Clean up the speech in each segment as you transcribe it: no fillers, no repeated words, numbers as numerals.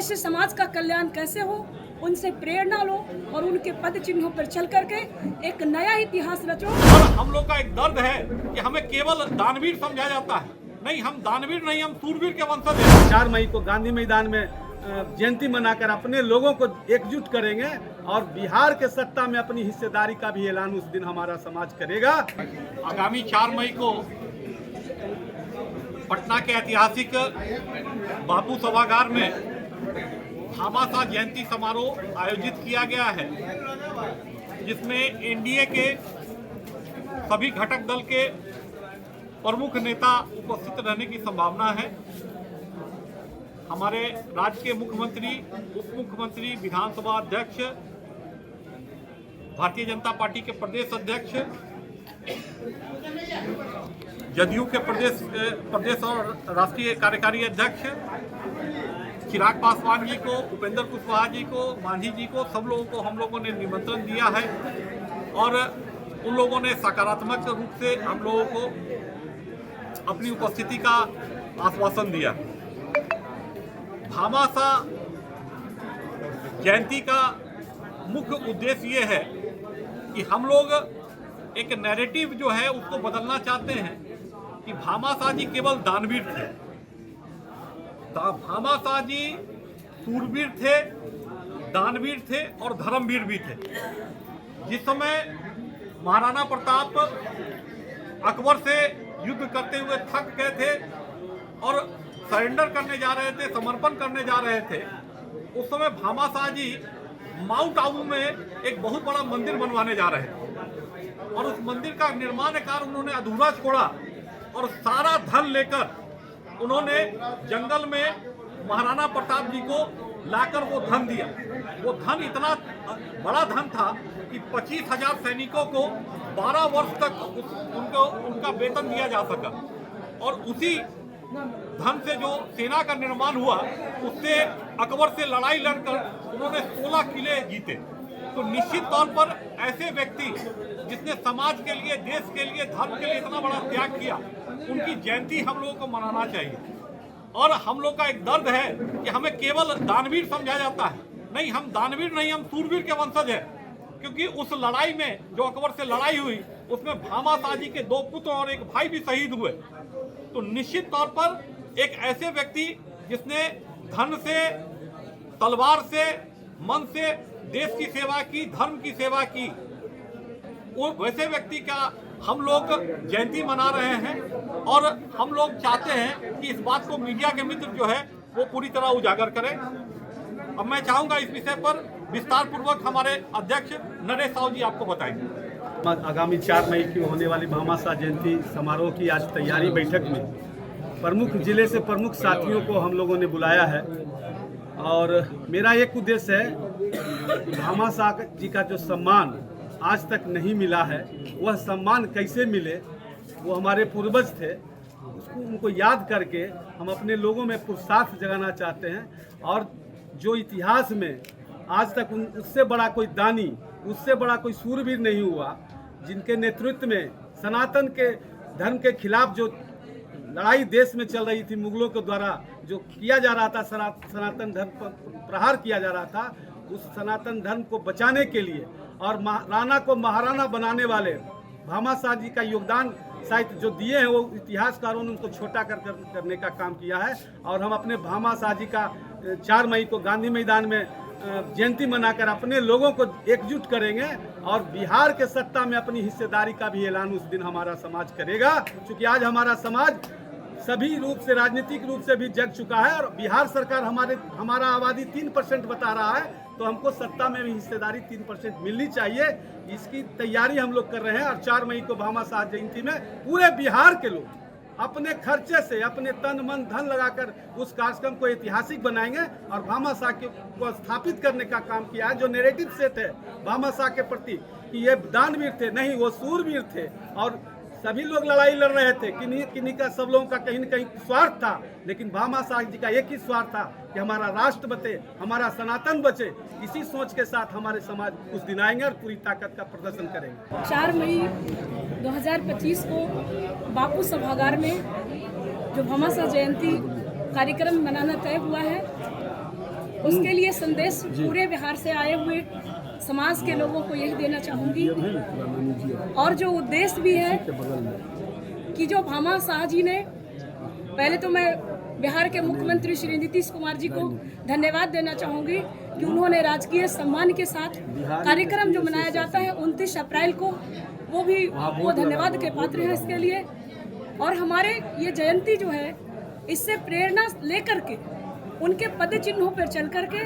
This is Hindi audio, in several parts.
से समाज का कल्याण कैसे हो, उनसे प्रेरणा लो और उनके पद चिन्हों पर चल करके एक नया इतिहास रचो। और हम लोग का एक दर्द है कि हमें केवल दानवीर समझा जाता है। नहीं, हम दानवीर नहीं, हम सूरवीर के वंशज हैं। 4 मई को गांधी मैदान में जयंती मनाकर अपने लोगों को एकजुट करेंगे और बिहार के सत्ता में अपनी हिस्सेदारी का भी ऐलान उस दिन हमारा समाज करेगा। आगामी 4 मई को पटना के ऐतिहासिक बापू सभागार में भामाशाह जयंती समारोह आयोजित किया गया है, जिसमें एनडीए के सभी घटक दल के प्रमुख नेता उपस्थित रहने की संभावना है। हमारे राज्य के मुख्यमंत्री, उप मुख्यमंत्री, विधानसभा अध्यक्ष, भारतीय जनता पार्टी के प्रदेश अध्यक्ष, जदयू के प्रदेश और राष्ट्रीय कार्यकारी अध्यक्ष चिराग पासवान जी को, उपेंद्र कुशवाहा जी को, मांझी जी को, सब लोगों को हम लोगों ने निमंत्रण दिया है और उन लोगों ने सकारात्मक रूप से हम लोगों को अपनी उपस्थिति का आश्वासन दिया। भामाशाह जयंती का मुख्य उद्देश्य ये है कि हम लोग एक नैरेटिव जो है उसको बदलना चाहते हैं कि भामाशाह जी केवल दानवीर थे। भामाशाह जी सूरवीर थे, दानवीर थे और धर्मवीर भी थे। जिस समय महाराणा प्रताप अकबर से युद्ध करते हुए थक गए थे और सरेंडर करने जा रहे थे, समर्पण करने जा रहे थे, उस समय भामाशाह जी माउंट आबू में एक बहुत बड़ा मंदिर बनवाने जा रहे थे और उस मंदिर का निर्माण कार्य उन्होंने अधूरा छोड़ा और सारा धन लेकर उन्होंने जंगल में महाराणा प्रताप जी को लाकर वो धन दिया। वो धन इतना बड़ा धन था कि 25,000 सैनिकों को 12 वर्ष तक उनका वेतन दिया जा सका और उसी धन से जो सेना का निर्माण हुआ उससे अकबर से लड़ाई लड़कर उन्होंने 16 किले जीते। तो निश्चित तौर पर ऐसे व्यक्ति जिसने समाज के लिए, देश के लिए, धर्म के लिए इतना बड़ा त्याग किया, उनकी जयंती हम लोगों को मनाना चाहिए। और हम लोग का एक दर्द है कि हमें केवल दानवीर समझा जाता है। नहीं, हम दानवीर नहीं, हम सूरवीर के वंशज हैं, क्योंकि उस लड़ाई में जो अकबर से लड़ाई हुई उसमें भामाशाह जी के 2 पुत्र और 1 भाई भी शहीद हुए। तो निश्चित तौर पर एक ऐसे व्यक्ति जिसने धन से, तलवार से, मन से देश की सेवा की, धर्म की सेवा की, वो वैसे व्यक्ति का हम लोग जयंती मना रहे हैं और हम लोग चाहते हैं कि इस बात को मीडिया के मित्र जो है वो पूरी तरह उजागर करें। अब मैं चाहूंगा इस विषय पर विस्तार पूर्वक हमारे अध्यक्ष नरेश साहू जी आपको बताएंगे। आगामी 4 मई की होने वाली भामाशाह जयंती समारोह की आज तैयारी बैठक में प्रमुख जिले से प्रमुख साथियों को हम लोगों ने बुलाया है और मेरा एक उद्देश्य है भामाशाह जी का जो सम्मान आज तक नहीं मिला है, वह सम्मान कैसे मिले। वो हमारे पूर्वज थे, उसको उनको याद करके हम अपने लोगों में पुरुषार्थ जगाना चाहते हैं और जो इतिहास में आज तक उससे बड़ा कोई दानी, उससे बड़ा कोई सूरवीर नहीं हुआ, जिनके नेतृत्व में सनातन के धर्म के खिलाफ जो लड़ाई देश में चल रही थी, मुगलों के द्वारा जो किया जा रहा था, सनातन धर्म पर प्रहार किया जा रहा था, उस सनातन धर्म को बचाने के लिए और राणा को महाराणा बनाने वाले भामाशाह जी का योगदान शायद जो दिए हैं वो इतिहासकारों ने उनको छोटा करने का काम किया है। और हम अपने भामाशाह जी का 4 मई को गांधी मैदान में जयंती मनाकर अपने लोगों को एकजुट करेंगे और बिहार के सत्ता में अपनी हिस्सेदारी का भी ऐलान उस दिन हमारा समाज करेगा। क्योंकि आज हमारा समाज सभी रूप से, राजनीतिक रूप से भी जग चुका है और बिहार सरकार हमारा आबादी 3% बता रहा है, तो हमको सत्ता में भी हिस्सेदारी 3% मिलनी चाहिए। इसकी तैयारी हम लोग कर रहे हैं और 4 मई को भामाशाह जयंती में पूरे बिहार के लोग अपने खर्चे से, अपने तन मन धन लगाकर उस कार्यक्रम को ऐतिहासिक बनाएंगे और भामाशाह को स्थापित करने का काम किया है। जो नैरेटिव सेट है भामाशाह के प्रति कि ये दानवीर थे, नहीं, वो सूरवीर थे और सभी लोग लड़ाई लड़ रहे थे, किन्हीं का, सब लोगों का कहीं न कहीं स्वार्थ था, लेकिन भामाशाह जी का एक ही स्वार्थ था कि हमारा राष्ट्र बचे, हमारा सनातन बचे। इसी सोच के साथ हमारे समाज उस दिन आएंगे और पूरी ताकत का प्रदर्शन करेंगे। 4 मई 2025 को बापू सभागार में जो भामाशाह जयंती कार्यक्रम मनाना तय हुआ है, उसके लिए संदेश पूरे बिहार से आए हुए समाज के लोगों को यही देना चाहूँगी, और जो उद्देश्य भी है कि जो भामा शाह जी ने, पहले तो मैं बिहार के मुख्यमंत्री श्री नीतीश कुमार जी को धन्यवाद देना चाहूँगी कि उन्होंने राजकीय सम्मान के साथ कार्यक्रम जो मनाया जाता है 29 अप्रैल को, वो धन्यवाद के पात्र हैं इसके लिए। और हमारे ये जयंती जो है, इससे प्रेरणा लेकर के उनके पद चिन्हों पर चल कर के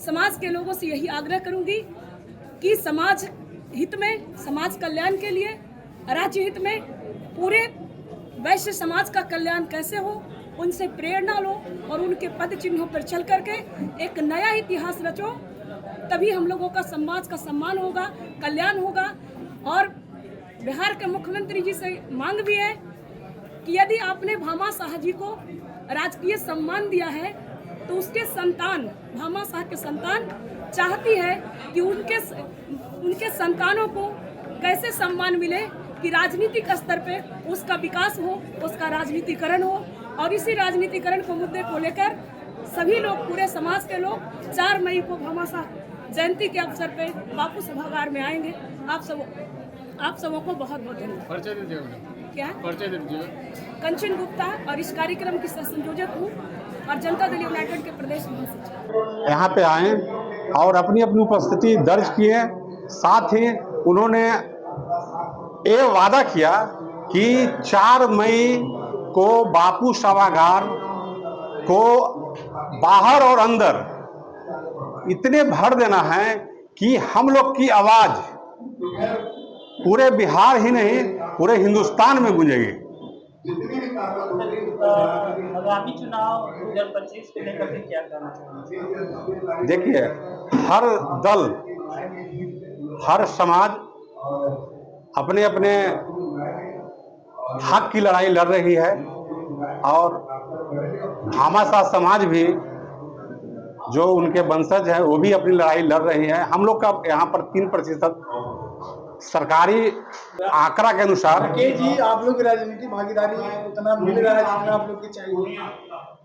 समाज के लोगों से यही आग्रह करूंगी कि समाज हित में, समाज कल्याण के लिए, राज्य हित में, पूरे वैश्य समाज का कल्याण कैसे हो, उनसे प्रेरणा लो और उनके पद चिन्हों पर चल करके एक नया इतिहास रचो। तभी हम लोगों का समाज का सम्मान होगा, कल्याण होगा। और बिहार के मुख्यमंत्री जी से मांग भी है कि यदि आपने भामा शाह जी को राजकीय सम्मान दिया है तो उसके संतान, भामा शाह के संतान चाहती है कि उनके संतानों को कैसे सम्मान मिले कि राजनीतिक स्तर पे उसका विकास हो, उसका राजनीतिकरण हो। और इसी राजनीतिकरण को मुद्दे को लेकर सभी लोग, पूरे समाज के लोग 4 मई को भामा शाह जयंती के अवसर पे बापू सभागार में आएंगे। आप सबों को बहुत बहुत धन्यवाद। क्या कंचन गुप्ता, और इस कार्यक्रम की सह संयोजक हूँ और जनता दल यूनाइटेड के प्रदेश महासचिव। यहाँ पे आए और अपनी अपनी उपस्थिति दर्ज किए। साथ ही उन्होंने ये वादा किया कि 4 मई को बापू सभागार को बाहर और अंदर इतने भर देना है कि हम लोग की आवाज पूरे बिहार ही नहीं, पूरे हिंदुस्तान में गूंजेगी। आगामी चुनाव 2025 को लेकर के क्या कहना चाहेंगे? देखिए, हर दल, हर समाज अपने अपने हक की लड़ाई लड़ रही है, और भामा शाह समाज भी, जो उनके वंशज हैं, वो भी अपनी लड़ाई लड़ रही है। हम लोग का यहाँ पर 3% सरकारी आंकड़ा के अनुसार जी, आप लोग की राजनीतिक भागीदारी उतना मिल रहा है जितना आप लोग की चाहिए?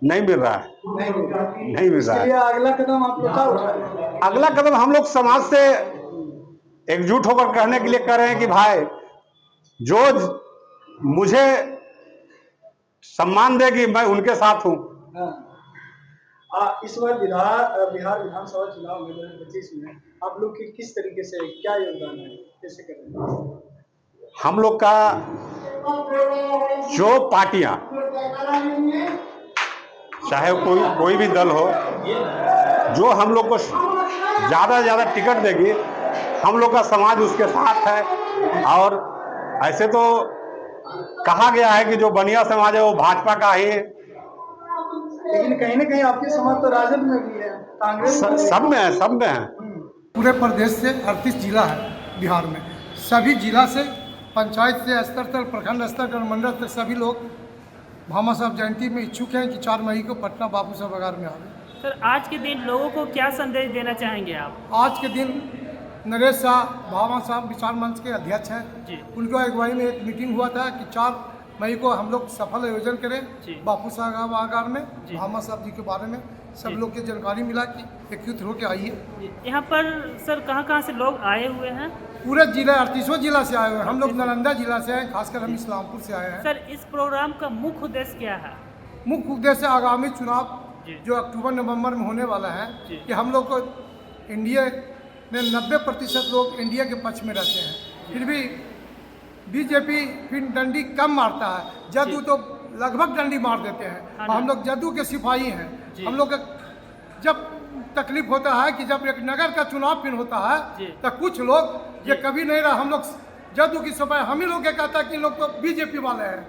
नहीं मिल रहा है, नहीं मिल रहा है। अगला कदम आप लोग क्या उठा रहे हैं? अगला कदम हम लोग समाज से एकजुट होकर कहने के लिए कर रहे हैं कि भाई, जो मुझे सम्मान देगी मैं उनके साथ हूँ। इस बार बिहार विधानसभा चुनाव में 2025 में आप लोग की किस तरीके से क्या योगदान है, कैसे करेंगे? हम लोग का जो पार्टियां, चाहे कोई भी दल हो, जो हम लोग को ज़्यादा से ज़्यादा टिकट देगी, हम लोग का समाज उसके साथ है। और ऐसे तो कहा गया है कि जो बनिया समाज है वो भाजपा का ही है, लेकिन कहीं ना कहीं आपके समाज तो राजद में भी है, कांग्रेस सब में है, सब में है। पूरे प्रदेश से 38 जिला है बिहार में। सभी जिला से, पंचायत से स्तर तक, प्रखंड स्तर तक, मंडल तक सभी लोग भामा साहब जयंती में इच्छुक हैं कि 4 मई को पटना बापू सभागार में आवे। सर, आज के दिन लोगों को क्या संदेश देना चाहेंगे आप? आज के दिन नरेश शाह भामा साहब विचार मंच के अध्यक्ष हैं, उनकी अगुवाई में एक मीटिंग हुआ था कि 4 मई को हम लोग सफल आयोजन करें बापू सभागार में। भामा साहब जी के बारे में सब लोग की जानकारी मिला कि एकजुट होकर आइए। यहाँ पर सर कहाँ से लोग आए हुए हैं? पूरे जिला 38 जिला से आए हुए हैं। हम लोग नालंदा जिला से हैं, खासकर हम इस्लामपुर से आए हैं। सर, इस प्रोग्राम का मुख्य उद्देश्य क्या है? मुख्य उद्देश्य आगामी चुनाव जो अक्टूबर-नवंबर में होने वाला है कि हम लोग को इंडिया में 90% लोग इंडिया के पक्ष में रहते हैं, फिर भी बीजेपी फिर डंडी कम मारता है, जदयू तो लगभग डंडी मार देते हैं। हम लोग जदयू के सिपाही हैं। हम लोग जब तकलीफ होता है कि जब एक नगर का चुनाव फिर होता है तो कुछ लोग ये कभी नहीं रहा, हम लोग जदयू की सफाई हम ही लोग क्या कहता है कि लोग तो बीजेपी वाले हैं,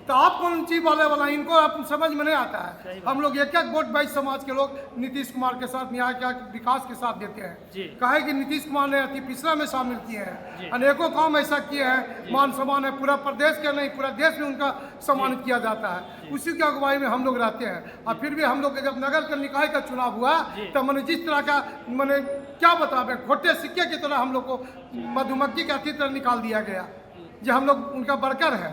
तो आप कौन सी वाला इनको आप समझ में नहीं आता है। हम लोग एक वोट 22 समाज के लोग नीतीश कुमार के साथ, यहाँ के विकास के साथ देते हैं। कहे कि नीतीश कुमार ने अति पिछड़ा में शामिल किए हैं, अनेकों काम ऐसा किए हैं, मान सम्मान है, पूरा प्रदेश के नहीं पूरा देश में उनका सम्मानित किया जाता है। उसी की अगुवाई में हम लोग रहते हैं। और फिर भी हम लोग जब नगर का निकाय का चुनाव हुआ तो मैंने जिस तरह का मैंने क्या बतावे, खोटे सिक्के की तरह हम लोग को मधुमक्खी का तरह निकाल दिया गया, जो हम लोग उनका वर्कर है।